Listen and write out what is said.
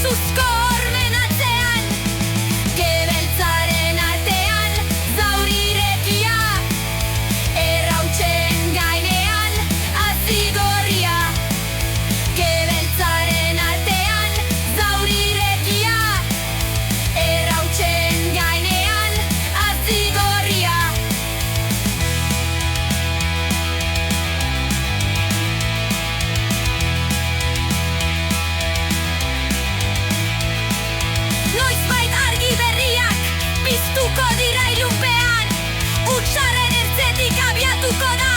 luxuzko hormen atzean, gebeltzaren artean zaurirekia, errautsen gainean azigorria. Gebeltzaren artean zaurirekia, errautsen gainean azigorria. Noizbait argi berriak piztuko dira ilunpean, hutsaren ertzetik abiatuko da